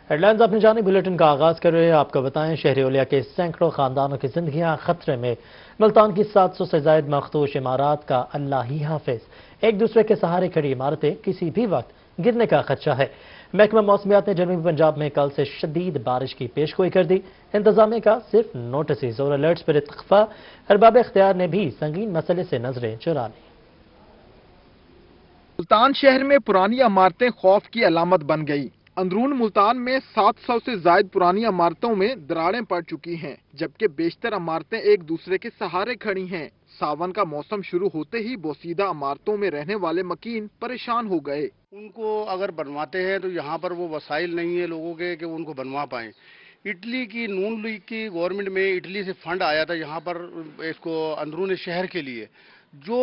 Headlines اپنی جانب bulletin کا آغاز کر رہے ہیں۔ آپ کو بتائیں شہری اولیا کے سینکڑوں خاندانوں کی زندگیاں خطرے میں۔ ملتان کی 700 سے زائد مخدوش عمارات کا اللہ ہی حافظ۔ ایک دوسرے کے سہارے کھڑی عمارتیں کسی بھی وقت گرنے کا خدشہ ہے۔ محکمہ موسمیات نے جنوبی پنجاب میں کل سے شدید بارش کی پیشگوئی کر دی۔ انتظامیہ کا صرف نوٹسز اور الرٹس پر اتفاق، ارباب اختیار نے بھی سنگین مسئلے سے نظریں چرا لیں۔ ملتان شہر میں پرانی عمارتیں خوف کی علامت بن گئی۔ اندرون ملتان میں 700 سے زائد پرانی عمارتوں میں دراڑیں پڑ چکی ہیں، جبکہ بیشتر عمارتیں ایک دوسرے کے سہارے کھڑی ہیں۔ ساون کا موسم شروع ہوتے ہی بوسیدہ عمارتوں میں رہنے والے مکین پریشان ہو گئے۔ ان کو اگر بنواتے ہیں تو یہاں پر وہ وسائل نہیں ہے لوگوں کے کہ ان کو بنوا پائیں۔ اٹلی کی نون لیگ کی گورنمنٹ میں اٹلی سے فنڈ آیا تھا یہاں پر اس کو اندرون شہر کے لیے، جو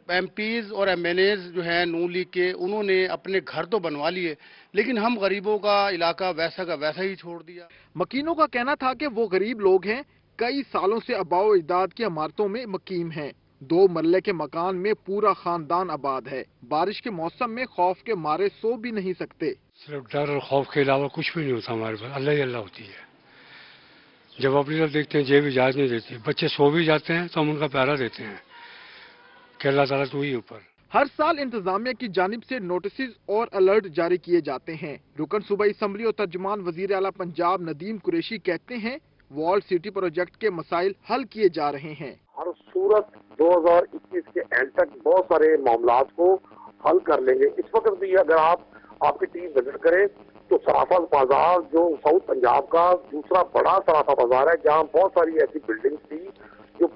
ایم پیز اور ایم این ایز جو ہیں نون لیگ کے، انہوں نے اپنے گھر تو بنوا لیے، لیکن ہم غریبوں کا علاقہ ویسا کا ویسا ہی چھوڑ دیا۔ مکینوں کا کہنا تھا کہ وہ غریب لوگ ہیں، کئی سالوں سے آباء و اجداد کی عمارتوں میں مقیم ہیں۔ 2 مرلے کے مکان میں پورا خاندان آباد ہے۔ بارش کے موسم میں خوف کے مارے سو بھی نہیں سکتے۔ صرف ڈر اور خوف کے علاوہ کچھ بھی نہیں ہوتا ہمارے پاس، اللہ ہی اللہ ہوتی ہے۔ جب اپنی طرف دیکھتے ہیں جیب اجازت نہیں دیتی، بچے سو بھی جاتے ہیں تو ہم ان کا پہرا دیتے ہیں کہ اللہ تعالیٰ تو ہی اوپر۔ ہر سال انتظامیہ کی جانب سے نوٹسز اور الرٹ جاری کیے جاتے ہیں۔ رکن صوبائی اسمبلی اور ترجمان وزیر اعلیٰ پنجاب ندیم قریشی کہتے ہیں وال سٹی پروجیکٹ کے مسائل حل کیے جا رہے ہیں۔ ہر صورت 2021 کے اینڈ تک بہت سارے معاملات کو حل کر لیں گے۔ اس وقت بھی اگر آپ کی ٹیم وزٹ کرے تو صرافہ بازار جو ساؤتھ پنجاب کا دوسرا بڑا صرافہ بازار ہے، جہاں بہت ساری ایسی بلڈنگز تھی جو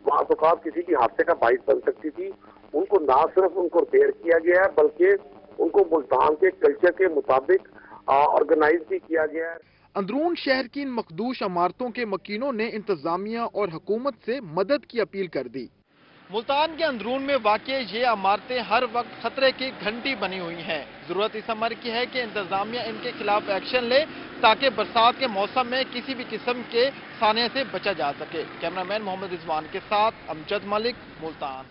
بعض اوقات کسی بھی حادثے کا باعث بن سکتی تھی، ان کو نہ صرف ان کو ریپیئر کیا گیا ہے بلکہ ان کو ملتان کے کلچر کے مطابق آرگنائز بھی کیا گیا ہے۔ اندرون شہر کی ان مخدوش عمارتوں کے مکینوں نے انتظامیہ اور حکومت سے مدد کی اپیل کر دی۔ ملتان کے اندرون میں واقع یہ عمارتیں ہر وقت خطرے کی گھنٹی بنی ہوئی ہیں۔ ضرورت اس امر کی ہے کہ انتظامیہ ان کے خلاف ایکشن لے تاکہ برسات کے موسم میں کسی بھی قسم کے سانحے سے بچا جا سکے۔ کیمرہ مین محمد رضوان کے ساتھ امجد ملک، ملتان۔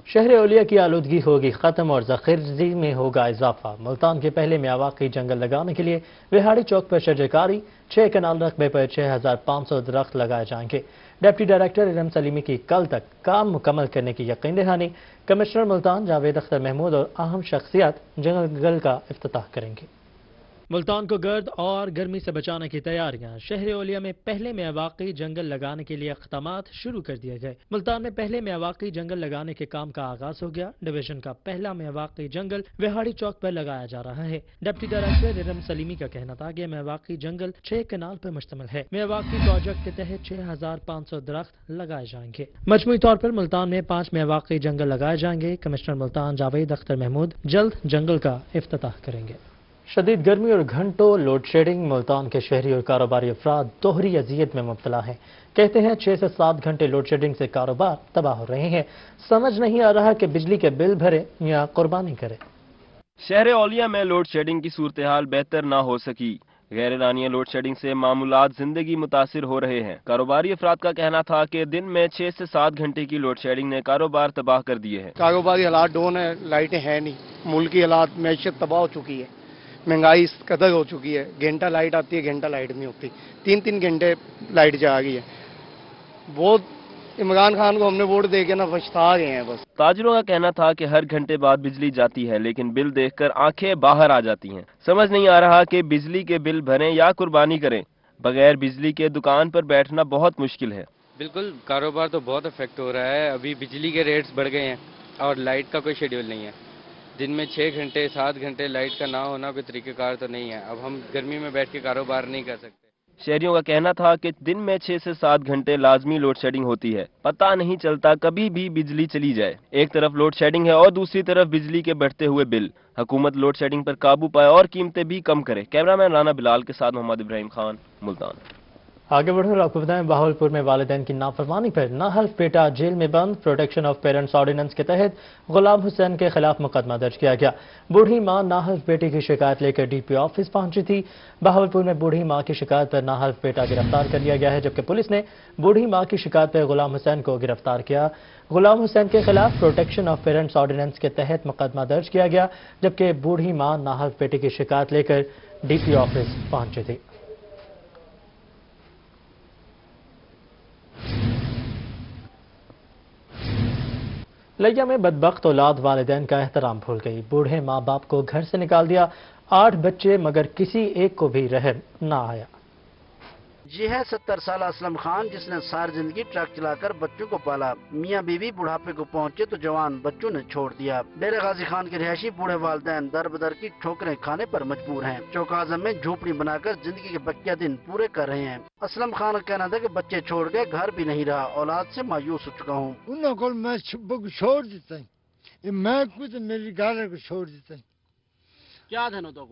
شہر اولیا کی آلودگی ہوگی ختم اور ذخیرزی میں ہوگا اضافہ۔ ملتان کے پہلے میاواقی جنگل لگانے کے لیے وہاڑی چوک پر شجرکاری، 6 کنال رقبے پر 6500 درخت لگائے جائیں گے۔ ڈپٹی ڈائریکٹر ارم سلیمی کی کل تک کام مکمل کرنے کی یقین دہانی۔ کمشنر ملتان جاوید اختر محمود اور اہم شخصیات جنگل کا افتتاح کریں گے۔ ملتان کو گرد اور گرمی سے بچانے کی تیاریاں۔ شہر اولیا میں پہلے میاواقی جنگل لگانے کے لیے اقدامات شروع کر دیے گئے۔ ملتان میں پہلے میاواقی جنگل لگانے کے کام کا آغاز ہو گیا۔ ڈویژن کا پہلا میاواقی جنگل وہاڑی چوک پر لگایا جا رہا ہے۔ ڈپٹی ڈائریکٹر ارم سلیمی کا کہنا تھا کہ میاواقی جنگل 6 کنال پر مشتمل ہے۔ میاواقی پروجیکٹ کے تحت 6500 درخت لگائے جائیں گے۔ مجموعی طور پر ملتان میں 5 میاواقی جنگل لگائے جائیں گے۔ کمشنر ملتان جاوید اختر محمود جلد جنگل کا افتتاح کریں گے۔ شدید گرمی اور گھنٹوں لوڈ شیڈنگ ملتان کے شہری اور کاروباری افراد دوہری اذیت میں مبتلا ہیں۔ کہتے ہیں 6 سے 7 گھنٹے لوڈ شیڈنگ سے کاروبار تباہ ہو رہے ہیں۔ سمجھ نہیں آ رہا کہ بجلی کے بل بھرے یا قربانی کرے۔ شہر اولیا میں لوڈ شیڈنگ کی صورتحال بہتر نہ ہو سکی۔ غیر اعلانیہ لوڈ شیڈنگ سے معمولات زندگی متاثر ہو رہے ہیں۔ کاروباری افراد کا کہنا تھا کہ دن میں 6 سے 7 گھنٹے کی لوڈ شیڈنگ نے کاروبار تباہ کر دیے ہیں۔ کاروباری حالات ڈاؤن ہے، لائٹیں ہیں نہیں، ملکی حالات معیشت تباہ ہو چکی ہے، مہنگائی اس قدر ہو چکی ہے، گھنٹہ لائٹ آتی ہے گھنٹہ لائٹ نہیں ہوتی، 3 گھنٹے لائٹ جا گئی ہے۔ بہت عمران خان کو ہم نے ووٹ دے کے نا پچھتا گئے ہیں بس۔ تاجروں کا کہنا تھا کہ ہر گھنٹے بعد بجلی جاتی ہے لیکن بل دیکھ کر آنکھیں باہر آ جاتی ہیں۔ سمجھ نہیں آ رہا کہ بجلی کے بل بھریں یا قربانی کریں۔ بغیر بجلی کے دکان پر بیٹھنا بہت مشکل ہے۔ بالکل کاروبار تو بہت افیکٹ ہو رہا ہے۔ ابھی بجلی کے ریٹس بڑھ گئے ہیں اور لائٹ کا کوئی شیڈیول نہیں ہے۔ دن میں 6 گھنٹے 7 گھنٹے لائٹ کا نہ ہونا کوئی طریقہ کار تو نہیں ہے۔ اب ہم گرمی میں بیٹھ کے کاروبار نہیں کر سکتے۔ شہریوں کا کہنا تھا کہ دن میں 6 سے 7 گھنٹے لازمی لوڈ شیڈنگ ہوتی ہے۔ پتہ نہیں چلتا کبھی بھی بجلی چلی جائے۔ ایک طرف لوڈ شیڈنگ ہے اور دوسری طرف بجلی کے بڑھتے ہوئے بل۔ حکومت لوڈ شیڈنگ پر قابو پائے اور قیمتیں بھی کم کرے۔ کیمرہ مین رانا بلال کے ساتھ محمد ابراہیم خان، ملتان۔ آگے بڑھیں اور آپ کو بتائیں بہاولپور میں والدین کی نافرمانی پر ناحلف بیٹا جیل میں بند۔ پروٹیکشن آف پیرنٹس آرڈیننس کے تحت غلام حسین کے خلاف مقدمہ درج کیا گیا۔ بوڑھی ماں ناحلف بیٹے کی شکایت لے کر ڈی پی آفس پہنچی تھی۔ بہاولپور میں بوڑھی ماں کی شکایت پر ناحلف بیٹا گرفتار کر لیا گیا ہے، جبکہ پولیس نے بوڑھی ماں کی شکایت پر غلام حسین کو گرفتار کیا۔ غلام حسین کے خلاف پروٹیکشن آف پیرنٹس آرڈیننس کے تحت مقدمہ درج کیا گیا، جبکہ بوڑھی ماں ناحلف بیٹے کی شکایت لے کر DP ऑफिस पहुंची थी। लिया में बदबख्त औलाद वालिदैन का एहतराम भूल गई। बूढ़े माँ बाप को घर से निकाल दिया। 8 बच्चे मगर किसी एक को भी रहम ना आया। ये है 70 साल असलम खान, जिसने सारी जिंदगी ट्रक चलाकर बच्चों को पाला। मियाँ बीवी बुढ़ापे को पहुँचे तो जवान बच्चों ने छोड़ दिया। डेरा गाजी खान के रिहायशी बूढ़े वालिदैन दर बदर की ठोकरें खाने पर मजबूर हैं। चौक आजम में झोपड़ी बनाकर जिंदगी के बकिया दिन पूरे कर रहे हैं। असलम खान का कहना था कि बच्चे छोड़ गए, घर भी नहीं रहा, औलाद से मायूस हो चुका हूँ। उनको मैं छोड़ देता हूँ, मैं खुद मेरी घर को छोड़ देता हूँ। क्या धनो तो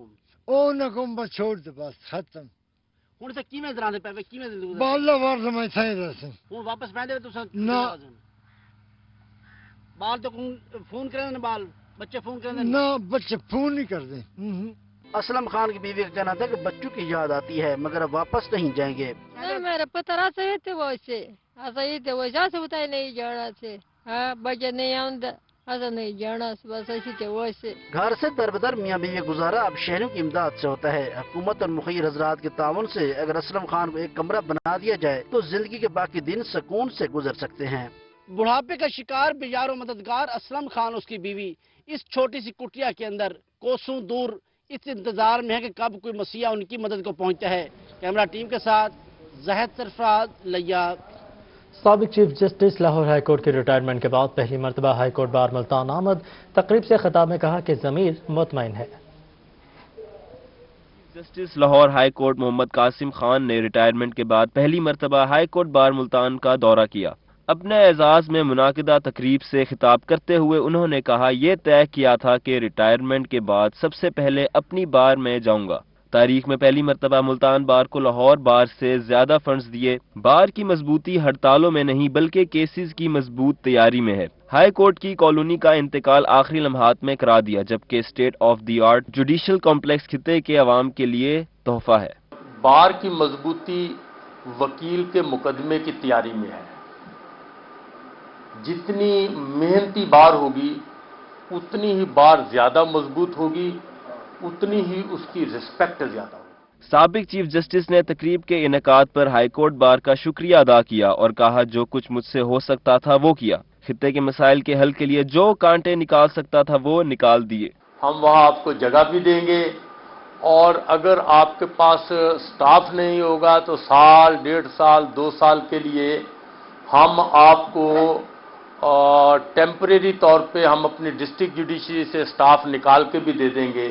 बस छोड़ दे, बस खत्म। हूँ से किमें दराने पे किमें बाल्ला वार मैं सही रहता हूँ वापस पैदे तो ना बाल तो फोन करे ना, बाल बच्चे फोन करे ना, बच्चे फोन नहीं कर दे। असलम खान की बीवी का कहना था कि बच्चों की याद आती है मगर अब वापस नहीं जाएंगे। नहीं मेरा पता सही थे वैसे ऐसा बताए नहीं जाना से। हाँ बच्चे नहीं आऊंगा ऐसा नहीं जाना, बस ऐसी थे वैसे। घर से दरबदर मियाँ बीवी गुजारा अब शहरों की इमदाद से होता है। हुकूमत और मुखिर हजरात के ताउन से अगर असलम खान को एक कमरा बना दिया जाए तो जिंदगी के बाकी दिन सुकून से गुजर सकते हैं। बुढ़ापे का शिकार बेयारो मददगार असलम खान उसकी बीवी इस छोटी सी कुटिया के अंदर कोसों दूर इस इंतजार में है कि कब कोई मसीहा उनकी मदद को पहुंचता है। कैमरा टीम के साथ जहद सरफराज, लिया। साबिक chief justice Lahore high court के रिटायरमेंट के बाद पहली मरतबा हाई कोर्ट बार मुल्तान आमद। तकरीब से खिताब में कहा कि ज़मीर मुतमईन है। Justice Lahore high court Mohammad Qasim Khan ने रिटायरमेंट के बाद पहली मरतबा हाई कोर्ट बार मुल्तान का दौरा किया। अपने एजाज में मुनाकिदा तकरीब से खिताब करते हुए उन्होंने कहा, यह तय किया था कि रिटायरमेंट के बाद सबसे पहले अपनी बार में जाऊंगा। तारीख में पहली मरतबा मुल्तान बार को लाहौर बार से ज्यादा फंड्स दिए। बार की मजबूती हड़तालों में नहीं बल्कि केसेस की मजबूत तैयारी में है। हाई कोर्ट की कॉलोनी का इंतकाल आखिरी लम्हात में करा दिया, जबकि state of the art judicial complex खिते के अवाम के लिए तोहफा है। बार की मजबूती वकील के मुकदमे की तैयारी में है। जितनी मेहनती बार होगी उतनी ही बार ज्यादा मजबूत होगी, उतनी ही उसकी रिस्पेक्ट ज्यादा होगी। साबिक चीफ जस्टिस ने तकरीब के इनेकाद पर हाई कोर्ट बार का शुक्रिया अदा किया और कहा, जो कुछ मुझसे हो सकता था वो किया। खित्ते के मसाइल के हल के लिए जो कांटे निकाल सकता था वो निकाल दिए। हम वहां आपको जगह भी देंगे और अगर आपके पास स्टाफ नहीं होगा तो साल, 1.5 साल, 2 साल के लिए हम आपको टेम्परेरी तौर पे हम अपनी डिस्ट्रिक्ट जुडिशरी से स्टाफ निकाल के भी दे देंगे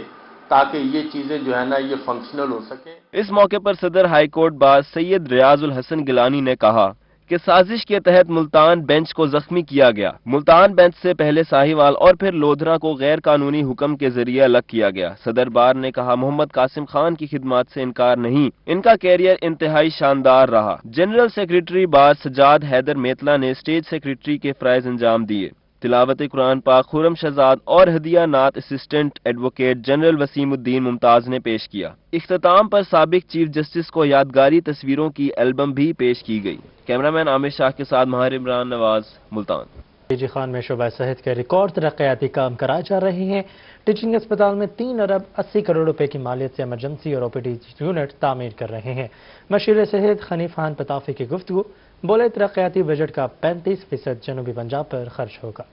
ताकि ये चीजें जो है ना ये फंक्शनल हो सके। इस मौके पर सदर high court bar Syed Riyazul Hasan Gilani ने कहा कि साजिश के तहत मुल्तान बेंच को जख्मी किया गया। मुल्तान बेंच से पहले साहिवाल और फिर लोधरा को गैर कानूनी हुक्म के जरिए अलग किया गया। सदर बार ने कहा, मोहम्मद कासिम खान की खिदमत से इनकार नहीं, इनका कैरियर इंतहाई शानदार रहा। जनरल सेक्रेटरी बार सजाद हैदर मेतला ने स्टेज सेक्रेटरी के फराइज अंजाम दिए। तिलावत कुरान पाक खुरम शहजाद और हदिया नात assistant advocate general Wasimuddin Mumtaz ने पेश किया। इख्तिताम पर साबिक चीफ जस्टिस को यादगारी तस्वीरों की एल्बम भी पेश की गई। कैमरामैन आमिर शाह के साथ माहिर इमरान नवाज, मुल्तान। जी खान में शोबा सेहत के रिकॉर्ड तरक्याती काम कराए जा रहे हैं। टीचिंग अस्पताल में 3 अरब 80 करोड़ रुपए की मालियत से इमरजेंसी और ओपीडी यूनिट तामीर कर रहे हैं। मशीर सेहत हनीफ खान पताफी की गुफ्तगू, बोले तरक्याती बजट का 35% जनूबी पंजाब पर खर्च होगा।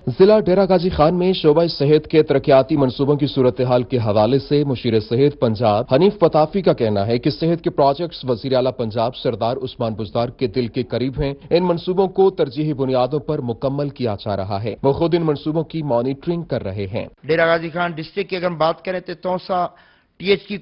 जिला डेरा गाजी खान में शोबा सेहत के तरक्याती मंसूबों की सूरत हाल के हवाले से मुशीर सेहत पंजाब हनीफ पताफी का कहना है कि सेहत के प्रोजेक्ट्स वजीर आला पंजाब सरदार उस्मान बुज़दार के दिल के करीब हैं। इन मंसूबों को तरजीही बुनियादों पर मुकम्मल किया जा रहा है। वो खुद इन मंसूबों की मॉनिटरिंग कर रहे हैं। डेरा गाजी खान डिस्ट्रिक्ट की अगर बात करें तो तौसा TH की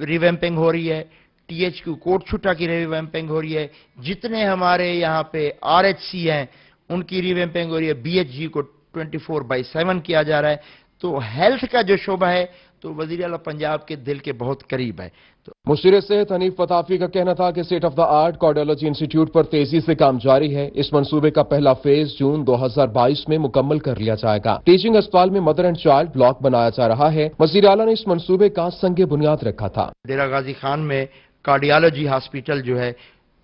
रिवैम्पिंग हो रही है, TH की कोट छुट्टा की रिवैम्पिंग हो रही है। जितने हमारे यहाँ पे RHC हैं उनकी रिवैम्पिंग हो रही है। BHG को 24/7 किया जा रहा है। तो हेल्थ का जो शोबा है तो वजीर आला पंजाब के दिल के बहुत करीब है। तो मुशीर सेहत हनीफ पताफी का कहना था कि state of the art cardiology institute पर तेजी से काम जारी है। इस मंसूबे का पहला फेज जून 2022 में मुकम्मल कर लिया जाएगा। टीचिंग अस्पताल में मदर एंड चाइल्ड ब्लॉक बनाया जा रहा है। वजीर आला ने इस मंसूबे का संगे बुनियाद रखा था। डेरा गाजी खान में कार्डियोलॉजी हॉस्पिटल जो है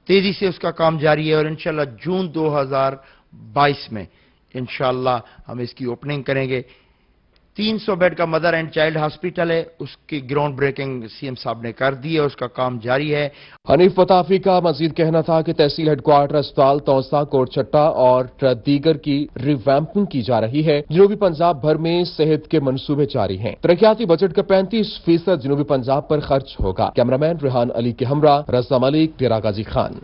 तेजी से उसका काम जारी है और इंशाल्लाह जून 2022 में इंशाल्लाह हम इसकी ओपनिंग करेंगे। 300 बेड का मदर एंड चाइल्ड हॉस्पिटल है, उसकी ग्राउंड ब्रेकिंग सीएम साहब ने कर दी है, उसका काम जारी है। हनीफ वताफी का मजीद कहना था कि तहसील हेडक्वार्टर अस्पताल तौसा, कोटचट्टा और दीगर की रिवैम्पिंग की जा रही है। जनूबी पंजाब भर में सेहत के मंसूबे जारी हैं। तरक्याती बजट का 35% जनूबी पंजाब पर खर्च होगा। कैमरामैन रेहान अली के हमरा रजा मलिक, डेरा गाजी खान।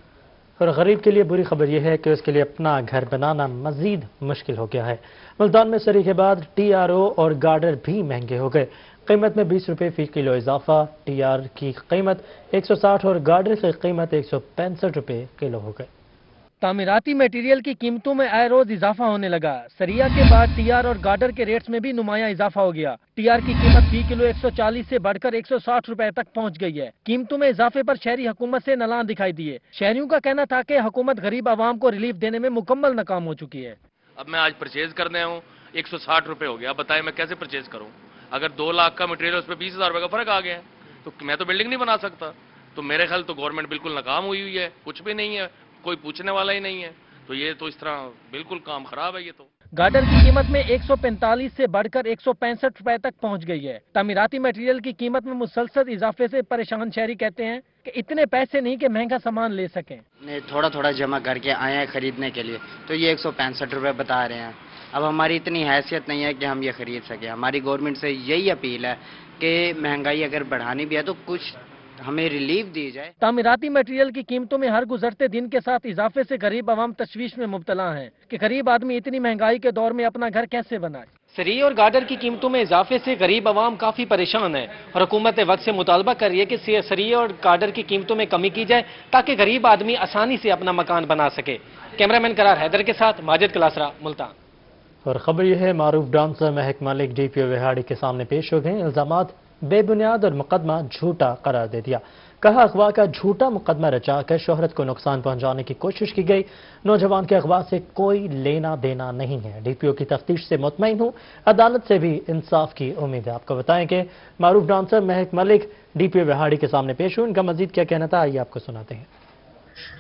और गरीब के लिए बुरी खबर यह है कि उसके लिए अपना घर बनाना मजीद मुश्किल हो गया है। मुल्तान में सरी के बाद TRO और गार्डर भी महंगे हो गए। कीमत में 20 रुपये फी किलो इजाफा। TR की कीमत 160 और गार्डर की कीमत 165 रुपये किलो हो गए। तामीराती मटेरियल की कीमतों में आए रोज इजाफा होने लगा। सरिया के बाद TR और गार्डर के रेट्स में भी नुमाया इजाफा हो गया। TR की कीमत फी किलो 140 से बढ़कर 160 रुपए तक पहुंच गई है। कीमतों में इजाफे पर शहरी हुकूमत से नालान दिखाई दिए। शहरियों का कहना था कि हुकूमत गरीब आवाम को रिलीफ देने में मुकम्मल नाकाम हो चुकी है। अब मैं आज परचेज करने आऊँ 160 रुपए हो गया, बताए मैं कैसे परचेज करूँ? अगर 2 लाख का मटेरियल उस पर 20,000 रुपए का फर्क आ गया है तो मैं तो बिल्डिंग नहीं बना सकता। तो मेरे ख्याल तो गवर्नमेंट बिल्कुल नाकाम हुई है, कुछ भी नहीं है, कोई पूछने वाला ही नहीं है। तो ये तो इस तरह बिल्कुल काम खराब है। ये तो गार्डर की कीमत में 145 से बढ़कर 165 रुपए तक पहुंच गई है। तामीराती मटेरियल की कीमत में मुसलसल इजाफे से परेशान शहरी कहते हैं कि इतने पैसे नहीं कि महंगा सामान ले सकें। थोड़ा थोड़ा जमा करके आए हैं खरीदने के लिए, तो ये 165 रुपए बता रहे हैं। अब हमारी इतनी हैसियत नहीं है कि हम ये खरीद सकें। हमारी गवर्नमेंट से यही अपील है कि महंगाई अगर बढ़ानी भी है तो कुछ हमें रिलीफ दी जाए। तामीराती मटेरियल की कीमतों में हर गुजरते दिन के साथ इजाफे से गरीब आवाम तशवीश में मुब्तला हैं कि गरीब आदमी इतनी महंगाई के दौर में अपना घर कैसे बनाए। सरी और गार्डर की कीमतों में इजाफे से गरीब आवाम काफी परेशान है और हुकूमत वक्त से मुतालबा कर रही है कि सरी और गार्डर की कीमतों में कमी की जाए ताकि गरीब आदमी आसानी से अपना मकान बना सके। कैमरामैन करार हैदर के साथ माजिद कलासरा, मुल्तान। और खबर यह है, मारूफ डांसर महक मलिक DPO विहाड़ी के सामने पेश हो गए। इल्जामात बेबुनियाद और मुकदमा झूठा करार दे दिया। कहा अगवा का झूठा मुकदमा रचाकर शोहरत को नुकसान पहुंचाने की कोशिश की गई। नौजवान के अगवा से कोई लेना देना नहीं है। DPO की तफ्तीश से मुतमईन हूं, अदालत से भी इंसाफ की उम्मीद है। आपको बताएं कि मारूफ डांसर महक मलिक DPO विहाड़ी के सामने पेश हुए। उनका मजीद क्या कहना था, आइए आपको सुनाते हैं।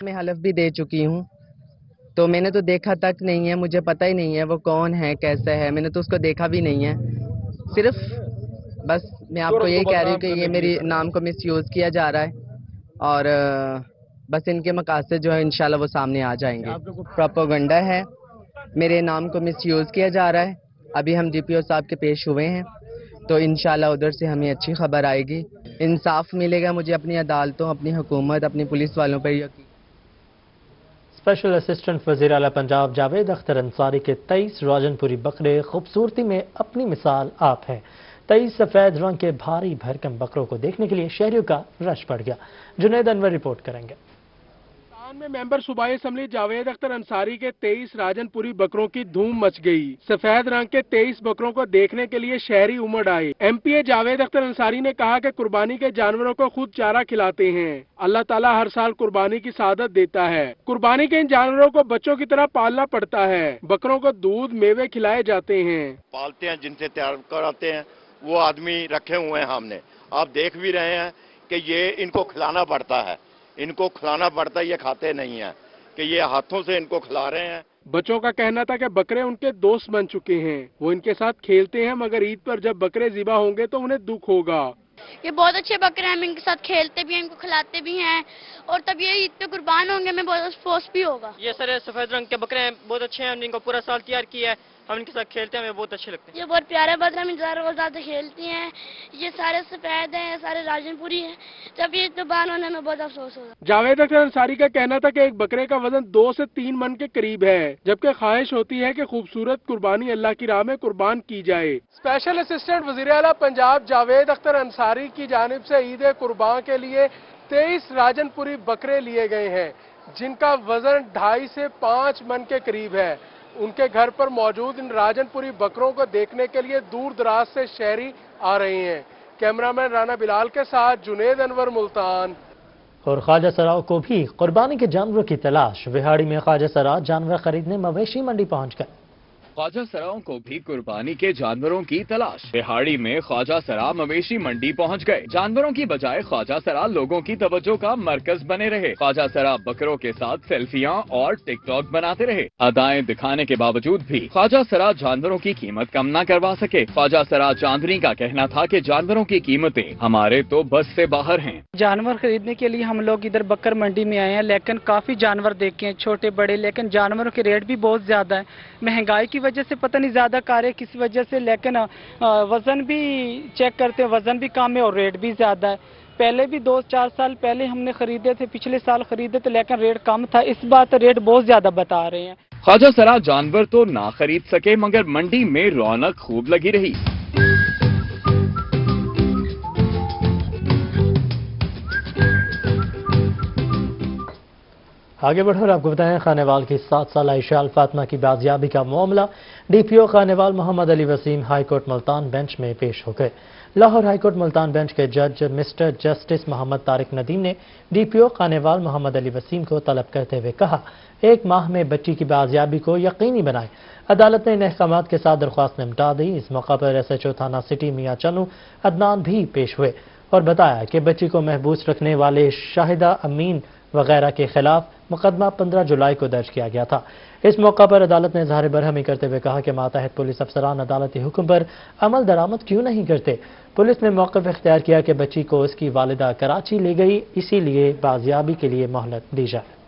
मैं हलफ भी दे चुकी हूँ, तो मैंने तो देखा तक नहीं है, मुझे पता ही नहीं है वो कौन है, कैसा है, मैंने तो उसको देखा भी नहीं है। सिर्फ बस मैं आपको यही कह रही हूँ कि ये मेरे नाम को मिसयूज किया जा रहा है और बस इनके मकासद जो है इंशाल्लाह वो सामने आ जाएंगे। प्रोपेगेंडा है, मेरे नाम को मिसयूज किया जा रहा है। अभी हम DPO साहब के पेश हुए हैं तो इंशाल्लाह उधर से हमें अच्छी खबर आएगी, इंसाफ मिलेगा मुझे अपनी अदालतों, अपनी हुकूमत, अपनी पुलिस वालों पर यकीन। स्पेशल असिस्टेंट वज़ीर आला पंजाब जावेद अख्तर अंसारी के 23 राजनपुरी बकरे खूबसूरती में अपनी मिसाल आप है। 23 सफेद रंग के भारी भरकम बकरों को देखने के लिए शहरियों का रश पड़ गया। जुनैद अनवर रिपोर्ट करेंगे। में मेंबर सूबाई असम्बली जावेद अख्तर अंसारी के 23 राजनपुरी बकरों की धूम मच गई। सफेद रंग के 23 बकरों को देखने के लिए शहरी उमड़ आए। MPA जावेद अख्तर अंसारी ने कहा कि कुर्बानी के जानवरों को खुद चारा खिलाते हैं। अल्लाह ताला हर साल कुर्बानी की सआदत देता है। कुर्बानी के इन जानवरों को बच्चों की तरह पालना पड़ता है। बकरों को दूध मेवे खिलाए जाते हैं। पालते हैं, जिनसे तैयार कराते हैं, वो आदमी रखे हुए हैं हमने। आप देख भी रहे हैं कि ये इनको खिलाना पड़ता है, इनको खिलाना पड़ता है, ये खाते नहीं है कि ये हाथों से इनको खिला रहे हैं। बच्चों का कहना था कि बकरे उनके दोस्त बन चुके हैं, वो इनके साथ खेलते हैं, मगर ईद पर जब बकरे ज़िबा होंगे तो उन्हें दुख होगा। ये बहुत अच्छे बकरे हैं, हम इनके साथ खेलते भी हैं, इनको खिलाते भी हैं और तब ये ईद पे कुर्बान होंगे, में बहुत अफसोस भी होगा। ये सारे सफेद रंग के बकरे हैं, बहुत अच्छे हैं, हमने इनको पूरा साल तैयार किया है, हम इनके साथ खेलते हैं, हमें बहुत अच्छे लगते हैं। ये बहुत प्यारे बकरे, हम इनके साथ ज्यादा खेलती हैं। ये सारे सफेद हैं, सारे राजनपुरी हैं, जब ये कुर्बान होने में बहुत अफसोस होगा। जावेद अख्तर अंसारी का कहना था कि एक बकरे का वजन 2 से 3 मन के करीब है, जबकि ख्वाहिश होती है कि खूबसूरत कुर्बानी अल्लाह की राह में कुर्बान की जाए। स्पेशल असिस्टेंट वज़ीर आला पंजाब जावेद अख्तर अंसारी की जानिब से ईद कुर्बान के लिए 23 राजनपुरी बकरे लिए गए हैं, जिनका वजन 2.5 से 5 मन के करीब है। उनके घर पर मौजूद इन राजनपुरी बकरों को देखने के लिए दूर दराज से शहरी आ रहे हैं। कैमरामैन राना बिलाल के साथ जुनैद अनवर, मुल्तान। और ख्वाजा सराव को भी कुर्बानी के जानवरों की तलाश। विहाड़ी में ख्वाजा सराव जानवर खरीदने मवेशी मंडी पहुंच गए। ख्वाजा सराओं को भी कुर्बानी के जानवरों की तलाश। बिहाड़ी में ख्वाजा सरा मवेशी मंडी पहुंच गए। जानवरों की बजाय ख्वाजा सरा लोगों की तवज्जो का मरकज बने रहे। ख्वाजा सरा बकरों के साथ सेल्फियां और टिकटॉक बनाते रहे। अदाएं दिखाने के बावजूद भी ख्वाजा सरा जानवरों की कीमत कम न करवा सके। ख्वाजा सरा चांदनी का कहना था कि जानवरों की कीमतें हमारे तो बस से बाहर हैं। जानवर खरीदने के लिए हम लोग इधर बकर मंडी में आए हैं, लेकिन काफी जानवर देखे हैं, छोटे बड़े, लेकिन जानवरों के रेट भी बहुत ज्यादा है। महंगाई की वजह से पता नहीं ज्यादा कार है किस वजह से, लेकिन वजन भी चेक करते हैं, वजन भी कम है और रेट भी ज्यादा है। पहले भी 2-4 साल पहले हमने खरीदे थे, पिछले साल खरीदे थे, लेकिन रेट कम था। इस बार तो रेट बहुत ज्यादा बता रहे हैं। ख्वाजा सरा जानवर तो ना खरीद सके, मगर मंडी में रौनक खूब लगी रही। आगे बढ़ो और आपको बताएं, खानेवाल की 7 साल इशाल फातिमा की बाजियाबी का मामला। DPO Khanewal Mohammad Ali Waseem high court Multan bench में पेश हो गए। लाहौर हाईकोर्ट मुल्तान बेंच के जज मिस्टर जस्टिस मोहम्मद तारिक नदीम ने डीपीओ खानेवाल मोहम्मद अली वसीम को तलब करते हुए कहा, 1 माह में बच्ची की बाजियाबी को यकीनी बनाए। अदालत ने इन अहकामात के साथ दरख्वास्त निपटा दी। इस मौका पर SHO थाना सिटी मियां चन्नू अदनान भी पेश हुए और बताया कि बच्ची को महबूस रखने वाले शाहिदा अमीन वगैरह के खिलाफ मुकदमा 15 जुलाई को दर्ज किया गया था। इस मौका पर अदालत ने इजहार बरहमी करते हुए कहा कि मातहत पुलिस अफसरान अदालती हुक्म पर अमल दरामद क्यों नहीं करते। पुलिस ने मौक़िफ़ इख्तियार किया कि बच्ची को उसकी वालिदा कराची ले गई, इसीलिए बाजियाबी के लिए मोहलत दी जाए।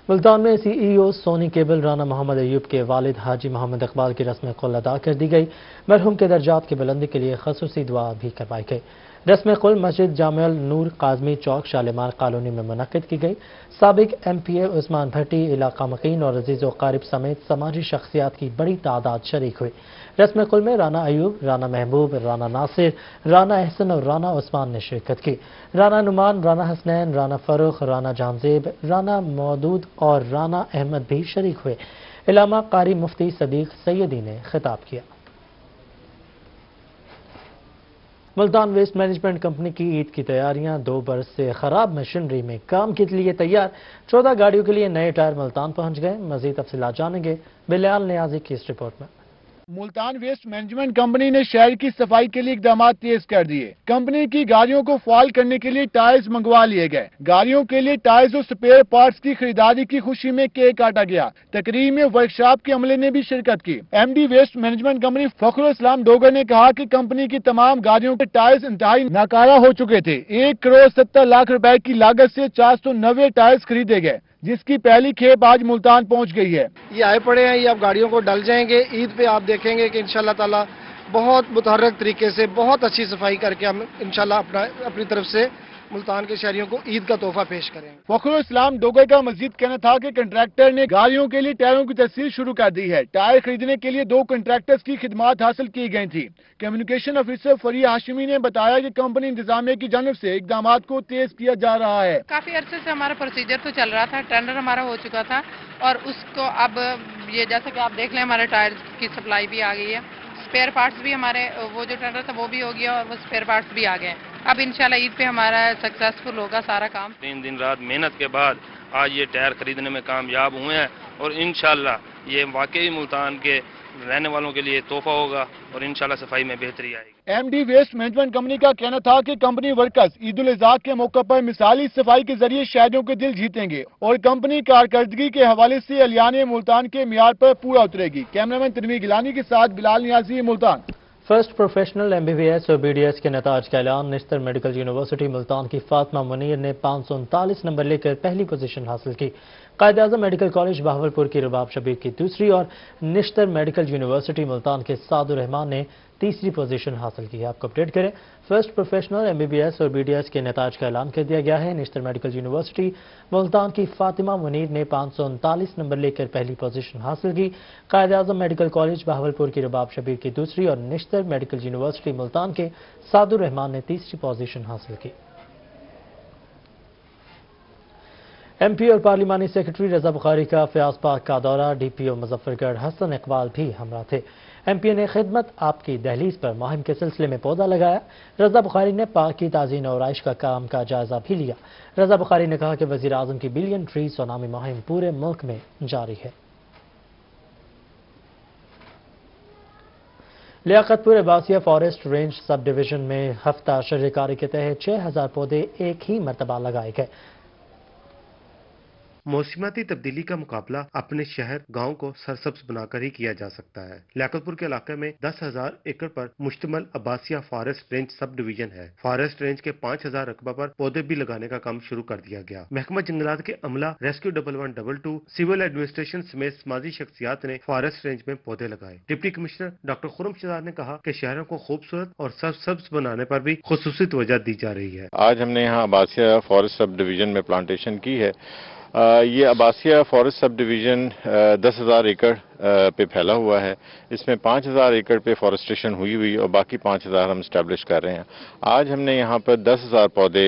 मुल्तान में CEO सोनी केबल राना मोहम्मद अयूब के वालिद हाजी मोहम्मद इकबाल की रस्म कुल अदा कर दी गई। मरहूम के दर्जात की बुलंदी के लिए खसूसी दुआ भी करवाई गई। रस्म कुल मस्जिद जामिल नूर काजमी चौक शालीमार कॉलोनी में मुनक्किद की गई। साबिक MPA उस्मान भट्टी, इलाका मकीन और अजीज व क़ारिब समेत समाजी शख्सियात की बड़ी तादाद शरीक हुई। रस्म कुल में राना अयूब, राना महबूब, राना नासिर, राना अहसन और राना उस्मान ने शिरकत की। राना नुमान, राना हसनैन, राना फरुख, राना जानजेब, राना मौदूद और राना अहमद भी शरीक हुए। इलामा कारी मुफ्ती सदीक सैयदी ने खिताब किया। मुल्तान वेस्ट मैनेजमेंट कंपनी की ईद की तैयारियां 2 बरस से खराब मशीनरी में काम के लिए तैयार। 14 गाड़ियों के लिए नए टायर मुल्तान पहुंच गए। मजीद तफसीलात जानेंगे बिलाल नियाजी की इस रिपोर्ट में। मुल्तान वेस्ट मैनेजमेंट कंपनी ने शहर की सफाई के लिए इकदाम तेज कर दिए। कंपनी की गाड़ियों को फॉल करने के लिए टायर्स मंगवा लिए गए। गाड़ियों के लिए टायर्स और स्पेयर पार्ट्स की खरीदारी की खुशी में केक काटा गया। तकरीब में वर्कशॉप के अमले ने भी शिरकत की। MD waste management company Fakhrul Islam Dogar ने कहा कि कंपनी की तमाम गाड़ियों के टायर्स इंतहाई नाकारा हो चुके थे। 1 करोड़ 70 लाख रुपए की लागत से 490 टायर्स खरीदे गए, जिसकी पहली खेप आज मुल्तान पहुंच गई है। ये आए पड़े हैं, ये अब गाड़ियों को डल जाएंगे। ईद पे आप देखेंगे कि इंशाल्लाह ताला बहुत मुतहर्रक तरीके से बहुत अच्छी सफाई करके हम इंशाल्लाह अपनी तरफ से मुल्तान के शहरियों को ईद का तोहफा पेश करेंगे। फखरुल इस्लाम डोगर का मजीद कहना था कि कंट्रैक्टर ने गाड़ियों के लिए टायरों की तस्वीर शुरू कर दी है। टायर खरीदने के लिए 2 कंट्रैक्टर्स की खिदमात हासिल की गई थी। कम्युनिकेशन ऑफिसर फरिया हाशिमी ने बताया कि कंपनी इंतजामिया की जानब से इकदाम को तेज किया जा रहा है। काफी अरसे से हमारा प्रोसीजर तो चल रहा था, टेंडर हमारा हो चुका था और उसको अब ये जैसा कि आप देख लें हमारे टायर की सप्लाई भी आ गई है। स्पेयर पार्ट्स भी हमारे वो जो टेंडर था वो भी हो गया और वो स्पेयर पार्ट्स भी आ गए। अब इंशाल्लाह ईद पे हमारा सक्सेसफुल होगा सारा काम। 3 दिन रात मेहनत के बाद आज ये टायर खरीदने में कामयाब हुए हैं और इंशाल्लाह ये वाकई मुल्तान के रहने वालों के लिए तोहफा होगा और इंशाल्लाह सफाई में बेहतरी आएगी। MD वेस्ट मैनेजमेंट कंपनी का कहना था कि कंपनी वर्कर्स ईद उल अज़हा के मौके पर मिसाली सफाई के जरिए शहरियों के दिल जीतेंगे और कंपनी कारकर्दगी के हवाले से अलियाने मुल्तान के मियार पर पूरा उतरेगी। कैमरामैन तनवीर गिलानी के साथ Bilal Niazi, Multan. First professional MBBS और BDS के नताज का ऐलान। निश्तर मेडिकल यूनिवर्सिटी मुल्तान की फातिमा मुनीर ने 539 नंबर लेकर पहली पोजीशन हासिल की। कायद आज़म मेडिकल कॉलेज बहावलपुर की रबाब शबीर की दूसरी और निश्तर मेडिकल यूनिवर्सिटी मुल्तान के सादुर रहमान ने तीसरी पोजीशन हासिल की है। आपको अपडेट करें, फर्स्ट प्रोफेशनल MBBS और BDS के नताज का ऐलान कर दिया गया है। निश्तर मेडिकल यूनिवर्सिटी मुल्तान की फातिमा मुनीर ने 539 नंबर लेकर पहली पोजीशन हासिल की। कायद आज़म मेडिकल कॉलेज बहावलपुर की रबाब शबीर की दूसरी और निश्तर मेडिकल यूनिवर्सिटी मुल्तान के सादुर रहमान ने तीसरी पोजीशन हासिल की। MP और पार्लिमानी सेक्रेटरी रजा बुखारी का फयाज पाक का दौरा। DPO मुजफ्फरगढ़ हसन इकबाल भी हमरा थे। MP نے خدمت آپ کی دہلیز پر مہم کے سلسلے میں پودا لگایا۔ رضا بخاری نے پارک کی تعزین اور آرائش کا کام کا جائزہ بھی لیا۔ رضا بخاری نے کہا کہ وزیر اعظم کی بلین ٹری سونامی مہم پورے ملک میں جاری ہے۔ لیاقت پور عباسیہ فارسٹ رینج سب ڈویژن میں ہفتہ شجرکاری کے تحت 6000 پودے ایک ہی مرتبہ لگائے گئے۔ موسمیاتی تبدیلی کا مقابلہ اپنے شہر گاؤں کو سرسبز بنا کر ہی کیا جا سکتا ہے۔ لیاقت پور کے علاقے میں 10,000 ایکڑ پر مشتمل عباسیہ فارسٹ رینج سب ڈویژن ہے۔ فارسٹ رینج کے 5,000 رقبہ پر پودے بھی لگانے کا کام شروع کر دیا گیا۔ محکمہ جنگلات کے عملہ، ریسکیو 1122، سول ایڈمنسٹریشن سمیت سماجی شخصیات نے فارسٹ رینج میں پودے لگائے۔ ڈپٹی کمشنر ڈاکٹر خرم شہزاد نے کہا کہ شہروں کو خوبصورت اور سرسبز بنانے پر بھی خصوصی توجہ دی جا رہی ہے۔ آج ہم نے یہاں عباسیہ فارسٹ سب ڈویژن میں پلانٹیشن کی ہے۔ یہ عباسیہ فارسٹ سب ڈویژن 10,000 ایکڑ پہ پھیلا ہوا ہے۔ اس میں 5,000 ایکڑ پہ فارسٹریشن ہوئی اور باقی 5,000 ہم اسٹیبلش کر رہے ہیں۔ آج ہم نے یہاں پر 10,000 پودے،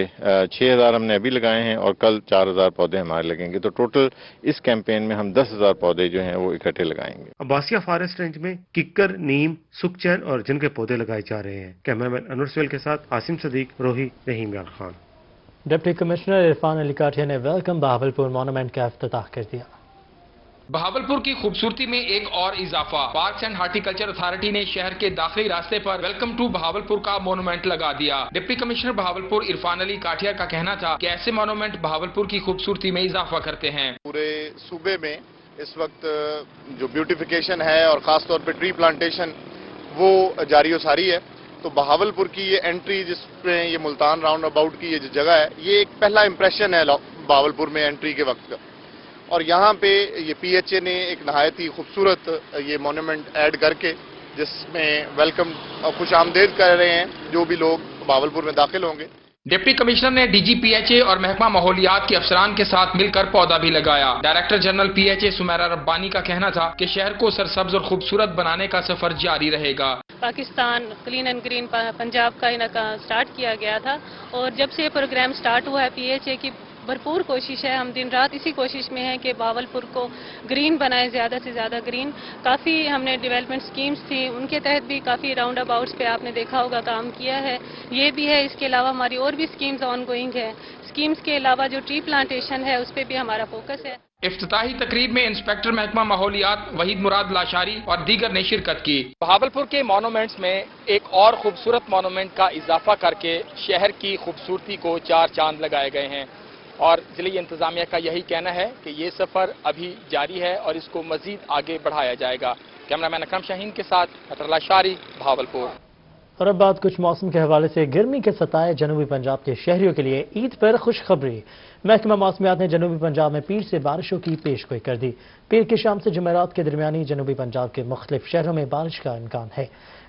6,000 ہم نے ابھی لگائے ہیں اور کل 4,000 پودے ہمارے لگیں گے، تو ٹوٹل اس کیمپین میں ہم 10,000 پودے جو ہیں وہ اکٹھے لگائیں گے۔ عباسیہ فارسٹ رینج میں ککر، نیم، سکھ چین اور جن کے پودے لگائے جا رہے ہیں۔ کیمرامین انور سویل کے ساتھ عاصم صدیق، روہی، رحیم یار خان۔ ڈپٹی کمشنر عرفان علی کاٹھیا نے ویلکم بہاولپور مونومنٹ کا افتتاح کر دیا۔ بہاولپور کی خوبصورتی میں ایک اور اضافہ، پارکس اینڈ ہارٹیکلچر اتھارٹی نے شہر کے داخلی راستے پر ویلکم ٹو بہاولپور کا مونومنٹ لگا دیا۔ ڈپٹی کمشنر بہاولپور عرفان علی کاٹھیا کا کہنا تھا کہ ایسے مونومنٹ بہاولپور کی خوبصورتی میں اضافہ کرتے ہیں۔ پورے صوبے میں اس وقت جو بیوٹیفیکیشن ہے اور خاص طور پہ ٹری پلانٹیشن وہ جاری و ساری ہے، تو بہاولپور کی یہ انٹری، جس پہ یہ ملتان راؤنڈ اباؤٹ کی یہ جو جگہ ہے، یہ ایک پہلا امپریشن ہے بہاولپور میں انٹری کے وقت کا، اور یہاں پہ یہ پی ایچ اے نے ایک نہایت ہی خوبصورت یہ مونومنٹ ایڈ کر کے جس میں ویلکم اور خوش آمدید کر رہے ہیں جو بھی لوگ بہاولپور میں داخل ہوں گے۔ ڈپٹی کمشنر نے D G P H A اور محکمہ ماحولیات کے افسران کے ساتھ مل کر پودا بھی لگایا۔ Director general P H A Sameera Rabbani کا کہنا تھا کہ شہر کو سرسبز اور خوبصورت بنانے کا سفر جاری رہے گا۔ Pakistan clean and green Punjab کا سٹارٹ کیا گیا تھا، اور جب سے یہ پروگرام سٹارٹ ہوا ہے، پی ایچ اے کی بھرپور کوشش ہے، ہم دن رات اسی کوشش میں ہیں کہ بہاولپور کو گرین بنائے، زیادہ سے زیادہ گرین۔ کافی ہم نے ڈیولپمنٹ سکیمز تھی، ان کے تحت بھی کافی راؤنڈ اباؤٹس پہ آپ نے دیکھا ہوگا کام کیا ہے، یہ بھی ہے۔ اس کے علاوہ ہماری اور بھی سکیمز آن گوئنگ ہے۔ سکیمز کے علاوہ جو ٹری پلانٹیشن ہے اس پہ بھی ہمارا فوکس ہے۔ افتتاحی تقریب میں انسپیکٹر محکمہ ماحولیات وحید مراد لاشاری اور دیگر نے شرکت کی۔ بہاولپور کے مونومنٹس میں ایک اور خوبصورت مونومنٹ کا اضافہ کر کے شہر کی خوبصورتی کو 4 چاند لگائے گئے ہیں، اور ضلعی انتظامیہ کا یہی کہنا ہے کہ یہ سفر ابھی جاری ہے اور اس کو مزید آگے بڑھایا جائے گا۔ کیمرامین اکرم شاہین کے ساتھ اطہر لاشاری، بہاولپور۔ اور اب بات کچھ موسم کے حوالے سے۔ گرمی کے ستائے جنوبی پنجاب کے شہریوں کے لیے عید پر خوشخبری۔ محکمہ موسمیات نے جنوبی پنجاب میں پیر سے بارشوں کی پیشگوئی کر دی۔ پیر کی شام سے جمعرات کے درمیانی جنوبی پنجاب کے مختلف شہروں میں بارش کا امکان ہے۔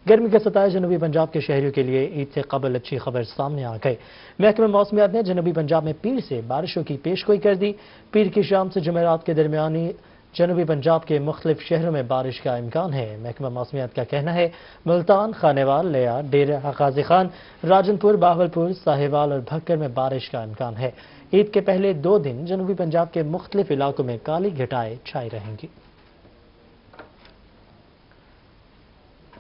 گرمی کے ستائے جنوبی پنجاب کے شہریوں کے لیے عید سے قبل اچھی خبر سامنے آ گئی۔ محکمہ موسمیات نے جنوبی پنجاب میں پیر سے بارشوں کی پیشگوئی کر دی۔ پیر کی شام سے جمعرات کے درمیانی جنوبی پنجاب کے مختلف شہروں میں بارش کا امکان ہے۔ محکمہ موسمیات کا کہنا ہے ملتان، خانیوال، لیا، ڈیرہ غازی خان، راجن پور، بہاولپور، ساہیوال اور بھکر میں بارش کا امکان ہے۔ عید کے پہلے 2 دن جنوبی پنجاب کے مختلف علاقوں میں کالی گھٹائیں چھائی رہیں گی۔